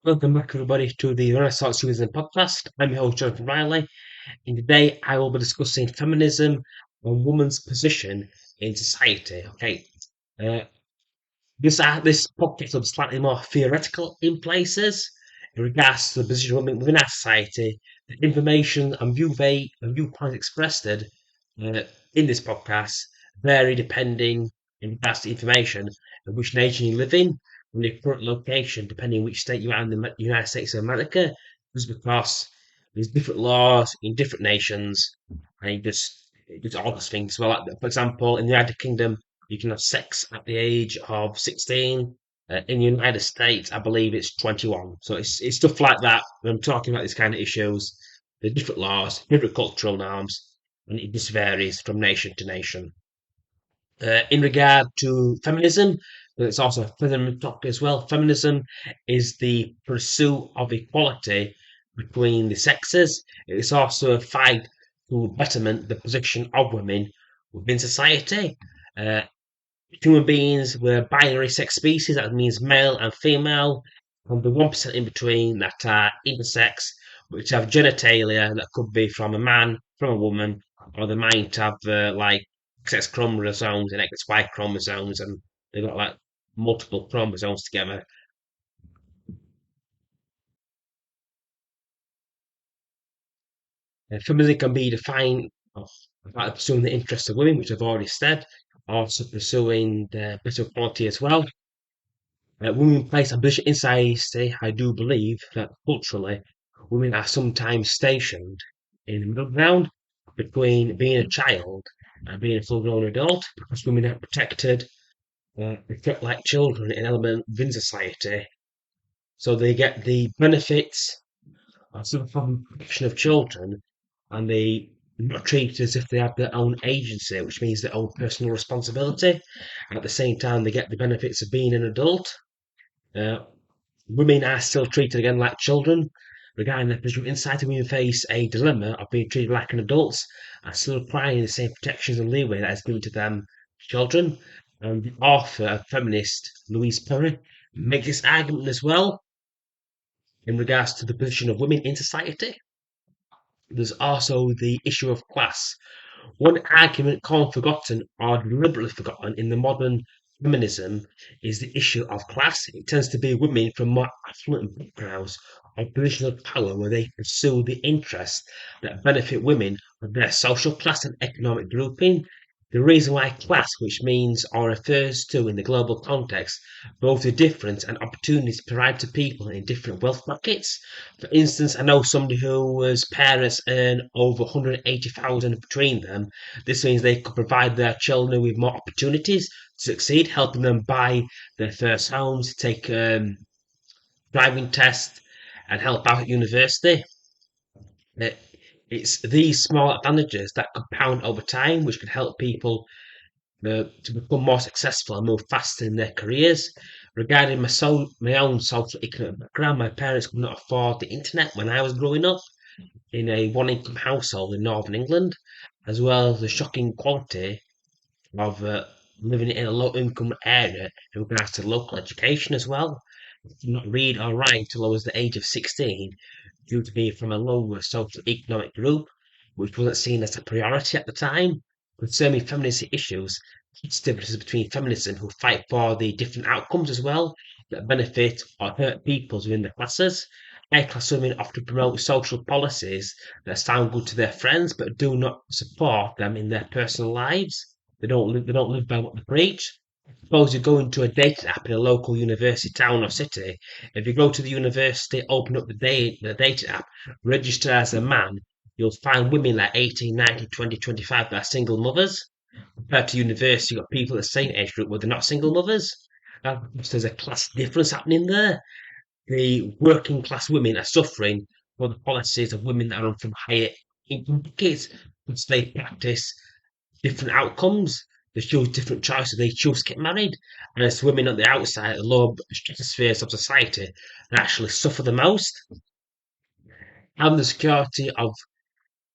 Welcome back, everybody, to the Renaissance Tourism Podcast. I'm your host, Jonathan Riley, and today I will be discussing feminism and women's position in society. Uh, this podcast will be slightly more theoretical in places in regards to the position of women within our society. The information and viewpoints expressed in this podcast vary depending in regards to information of which nation you live in and your current location, depending which state you are in the United States of America, just because there's different laws in different nations, and it just alters things. Well, like, for example, in the United Kingdom, you can have sex at the age of 16. In the United States, I believe it's 21. So it's stuff like that. When I'm talking about these kind of issues, the different laws, different cultural norms, and it just varies from nation to nation. In regard to feminism, it's also a feminism topic as well. Feminism is the pursuit of equality between the sexes. It's also a fight to betterment the position of women within society. Uh, Human beings were binary sex species, that means male and female, and the 1% in between that are intersex, which have genitalia that could be from a man, from a woman, or they might have like XX chromosomes and XY chromosomes, and they've got like multiple chromosomes together. Feminism can be defined by pursuing the interests of women, which I've already said, also pursuing the better equality as well. Women place a position in society, I do believe that culturally, women are sometimes stationed in the middle ground between being a child and being a full grown adult because women are protected, like children in element within society. So they get the benefits of some form of protection of children and they not treated as if they have their own agency, which means their own personal responsibility. And at the same time, they get the benefits of being an adult. Uh, Women are still treated again like children. Regarding their position inside, women face a dilemma of being treated like an adults and still requiring the same protections and leeway that is given to them children. And the author, feminist Louise Perry, makes this argument as well in regards to the position of women in society. There's also the issue of class. One argument commonly forgotten or deliberately forgotten in the modern feminism is the issue of class. It tends to be women from more affluent backgrounds or positions of power where they pursue the interests that benefit women of their social class and economic grouping. The reason why class, which means or refers to in the global context, both the difference and opportunities provided to people in different wealth brackets. For instance, I know somebody whose parents earn over 180,000 between them. This means they could provide their children with more opportunities to succeed, helping them buy their first homes, take driving tests, and help out at university. Uh, It's these small advantages that compound over time, which can help people to become more successful and move faster in their careers. Regarding my own social economic background, my parents could not afford the internet when I was growing up in a one income household in northern England, as well as the shocking quality of living in a low income area in regards to local education as well. I did not read or write till I was the age of 16 due to being from a lower social economic group, which wasn't seen as a priority at the time. Concerning feminist issues, it's differences between feminism who fight for the different outcomes as well that benefit or hurt peoples within the classes. High class women often promote social policies that sound good to their friends but do not support them in their personal lives. They don't live by what they preach. Suppose you go into a dating app in a local university town or city. If you go to the university, open up the dating app, register as a man, you'll find women like 18, 19, 20, 25 that are single mothers. Compared to university, you've got people at the same age group where they're not single mothers. There's a class difference happening there. The working class women are suffering for the policies of women that are from higher income brackets because they practice different outcomes. They choose different choices. They choose to get married. And it's women on the outside, the lower stratospheres of society, that actually suffer the most. Having the security of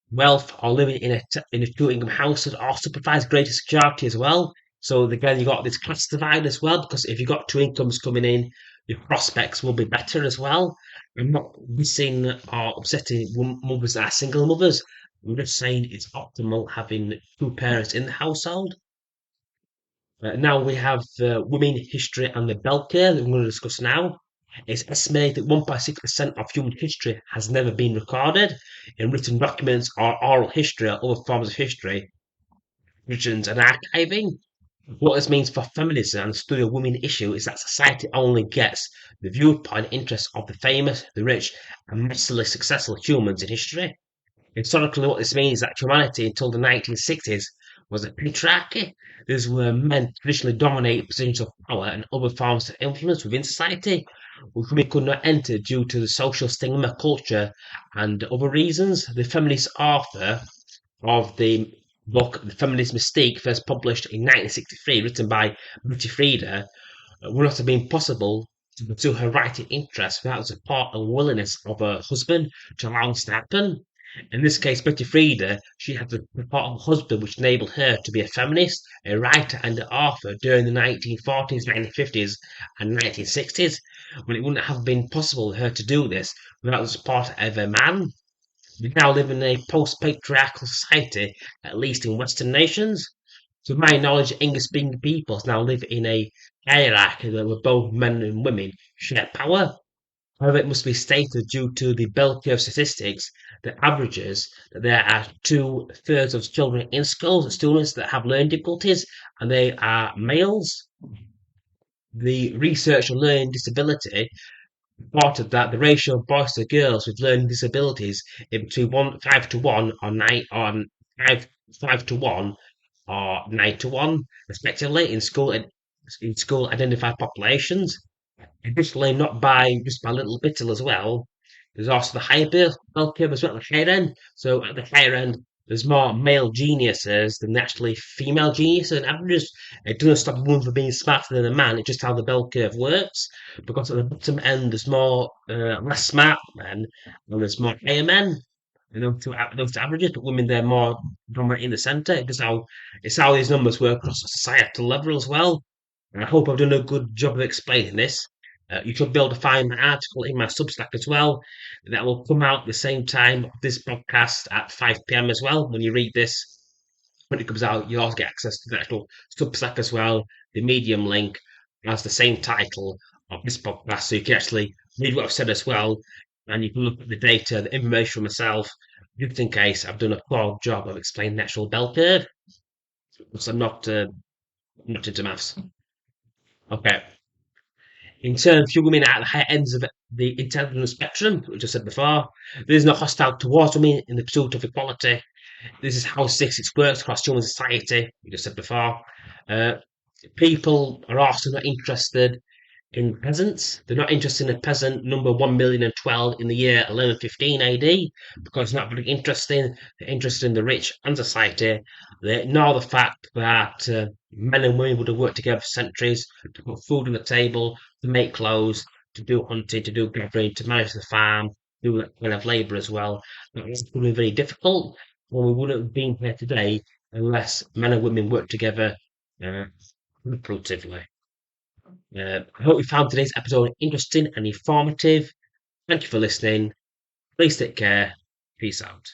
wealth or living in a two income household also provides greater security as well. So again, you got this class divide as well because if you've got two incomes coming in, your prospects will be better as well. I'm not missing or upsetting mothers that are single mothers. I'm just saying it's optimal having two parents in the household. Now we have women history and the bell curve that we're going to discuss now. It's estimated that 1.6% of human history has never been recorded in written documents or oral history or other forms of history, religions and archiving. What this means for feminism and the study of women issue is that society only gets the viewpoint and interests of the famous, the rich, and massively successful humans in history. Historically, what this means is that humanity until the 1960s was a patriarchy. These were men traditionally dominated positions of power and other forms of influence within society, which we could not enter due to the social stigma, culture, and other reasons. The feminist author of the book The Feminist Mystique, first published in 1963, written by Betty Friedan, would not have been possible to pursue her writing interests without the support and willingness of her husband to allow this to happen. In this case, Betty Friedan, she had the support of her husband, which enabled her to be a feminist, a writer, and an author during the 1940s, 1950s, and 1960s, when it wouldn't have been possible for her to do this without the support of a man. We now live in a post-patriarchal society, at least in Western nations. To my knowledge, English-speaking peoples now live in a hierarchy where both men and women share power. However, it must be stated due to the bell curve statistics that averages that there are two-thirds of children in schools, students that have learning difficulties, and they are males. The research on learning disability reported that the ratio of boys to girls with learning disabilities is between 5 to 1 or 5 to 1 or 9 to 1, respectively, in school identified populations. Additionally, not by just by little bit as well. There's also the higher bell curve as well at the higher end. So at the higher end, there's more male geniuses than actually female geniuses and averages. It doesn't stop a woman from being smarter than a man. It's just how the bell curve works. Because at the bottom end, there's more less smart men, and there's more higher men. And those two averages, but women they're more dominant in the centre. It's how these numbers work across a societal level as well. And I hope I've done a good job of explaining this. You should be able to find my article in my Substack as well. That will come out the same time of this podcast at 5 p.m. as well. When you read this, when it comes out, you'll also get access to the actual Substack as well. The Medium link has the same title of this podcast, so you can actually read what I've said as well, and you can look at the data, the information myself, just in case I've done a poor job of explaining the actual bell curve, because I'm not into maths. Okay. In terms of women at the higher ends of the intelligence spectrum, which I said before, there is no hostile towards women in the pursuit of equality. This is how statistics works across human society, we just said before. Uh, People are also not interested in peasants. They're not interested in a peasant number 1,012,000 in the year 1115 AD because it's not very interesting. They're interested in the rich and society. They ignore the fact that men and women would have worked together for centuries to put food on the table, to make clothes, to do hunting, to do gathering, to manage the farm, do that kind of labour as well. That's going to be very difficult. Well, we wouldn't have been here today unless men and women worked together uh, productively. I hope you found today's episode interesting and informative. Thank you for listening. Please take care. Peace out.